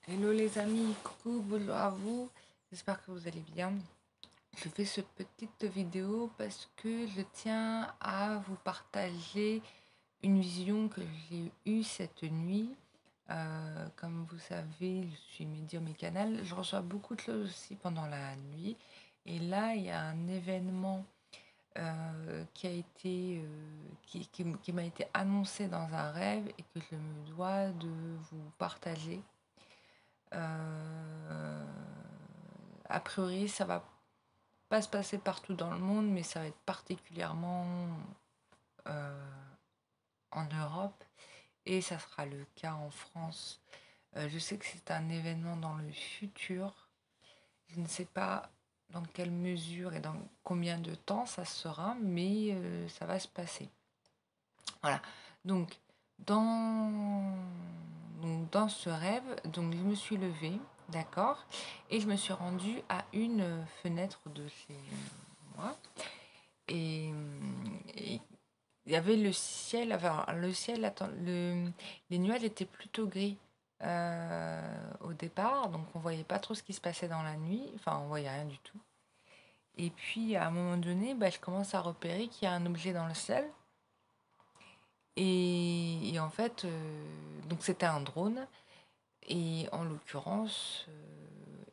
Hello les amis, coucou, bonjour à vous, j'espère que vous allez bien. Je fais cette petite vidéo parce que je tiens à vous partager une vision que j'ai eue cette nuit. Comme vous savez, je suis médium et canal, je reçois beaucoup de choses aussi pendant la nuit. Et là, il y a un événement qui a été, qui m'a été annoncé dans un rêve et que je me dois de vous partager. Euh, a priori, ça va pas se passer partout dans le monde, mais ça va être particulièrement euh, en Europe et ça sera le cas en France. Je sais que c'est un événement dans le futur. Je ne sais pas dans quelle mesure et dans combien de temps ça sera, mais ça va se passer. Voilà. Donc, dans, dans ce rêve, donc je me suis levée, d'accord, et je me suis rendue à une fenêtre de chez moi. Et, et il y avait le ciel, enfin le ciel, attends, les nuages étaient plutôt gris au départ, donc on voyait pas trop ce qui se passait dans la nuit, enfin on voyait rien du tout. Et puis à un moment donné, bah, je commence à repérer qu'il y a un objet dans le ciel. Et en fait, donc c'était un drone. Et en l'occurrence,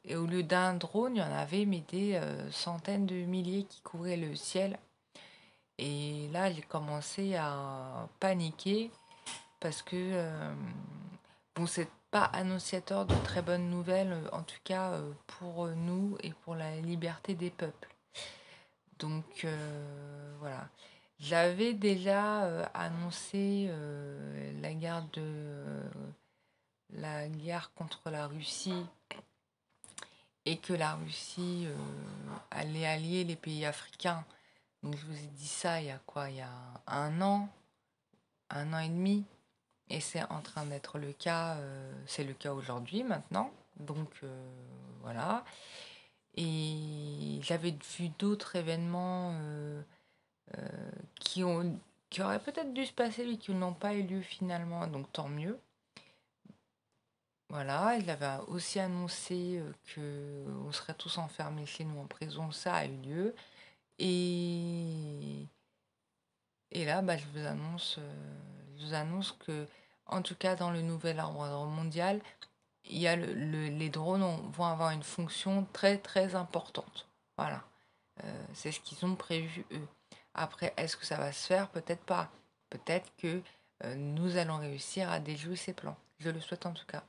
et au lieu d'un drone, il y en avait mais des centaines de milliers qui couvraient le ciel. Et là, j'ai commencé à paniquer parce que, bon, c'est pas annonciateur de très bonnes nouvelles, en tout cas pour nous et pour la liberté des peuples. Donc voilà. J'avais déjà annoncé la guerre contre la Russie et que la Russie allait allier les pays africains. Donc je vous ai dit ça il y a quoi? Il y a un an et demi. Et c'est en train d'être le cas, c'est le cas aujourd'hui maintenant. Donc voilà. Et j'avais vu d'autres événements euh, qui ont, qui auraient peut-être dû se passer mais qui n'ont pas eu lieu finalement. Donc tant mieux. Voilà, il avait aussi annoncé que on serait tous enfermés chez nous en prison. Ça a eu lieu. Et, et là, bah, je vous annonce que, en tout cas, dans le nouvel ordre mondial, il y a les drones vont avoir une fonction très très importante. Voilà. C'est ce qu'ils ont prévu eux. Après, est-ce que ça va se faire? Peut-être pas. Peut-être que nous allons réussir à déjouer ces plans. Je le souhaite en tout cas.